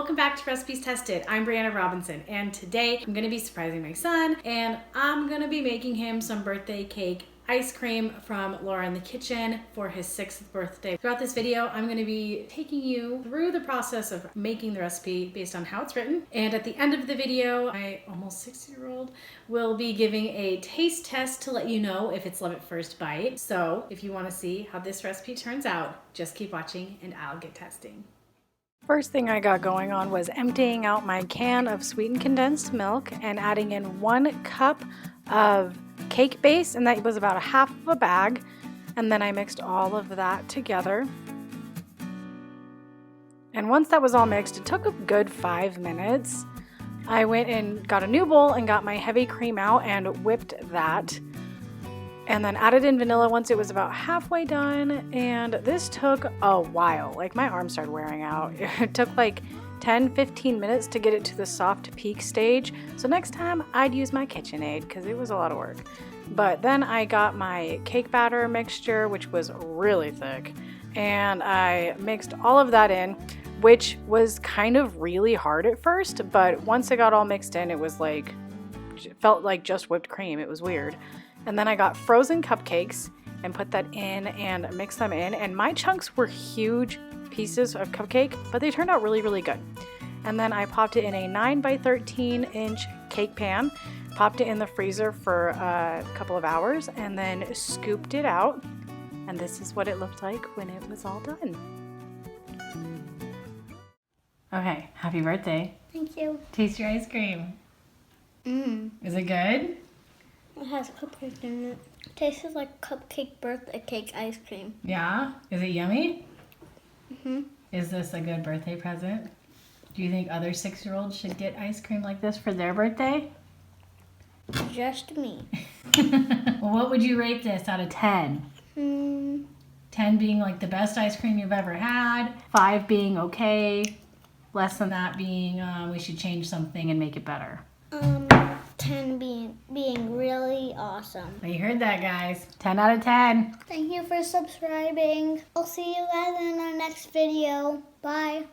welcome back to Recipes Tested. I'm Brianna Robinson, and today I'm gonna be surprising my son, and I'm gonna be making him some birthday cake ice cream from Laura in the Kitchen for his 6th birthday. Throughout this video, I'm gonna be taking you through the process of making the recipe based on how it's written. And at the end of the video, my almost 6-year-old will be giving a taste test to let you know if it's love at first bite. So if you wanna see how this recipe turns out, just keep watching and I'll get testing. First thing I got going on was emptying out my can of sweetened condensed milk and adding in 1 cup of cake base, and that was about a half of a bag, and then I mixed all of that together. And once that was all mixed, it took a good 5 minutes. I went and got a new bowl and got my heavy cream out and whipped that, and then added in vanilla once it was about halfway done. And this took a while. Like, my arms started wearing out. It took like 10-15 minutes to get it to the soft peak stage. So next time I'd use my KitchenAid because it was a lot of work. But then I got my cake batter mixture, which was really thick, and I mixed all of that in, which was kind of really hard at first, but once it got all mixed in, it was like, it felt like just whipped cream. It was weird. And then I got frozen cupcakes and put that in and mixed them in, and my chunks were huge pieces of cupcake, but they turned out really, really good. And then I popped it in a 9x13 inch cake pan, popped it in the freezer for a couple of hours, and then scooped it out. And this is what it looked like when it was all done. Okay, happy birthday. Thank you. Taste your ice cream. Is it good? It has cupcake in it. It tastes like cupcake birthday cake ice cream. Yeah? Is it yummy? Mm-hmm. Is this a good birthday present? Do you think other 6-year-olds should get ice cream like this for their birthday? Just me. Well, what would you rate this out of 10? 10 being like the best ice cream you've ever had, 5 being okay, less than that being we should change something and make it better. 10 being really awesome. Well, you heard that, guys. 10 out of 10. Thank you for subscribing. I'll see you guys in our next video. Bye.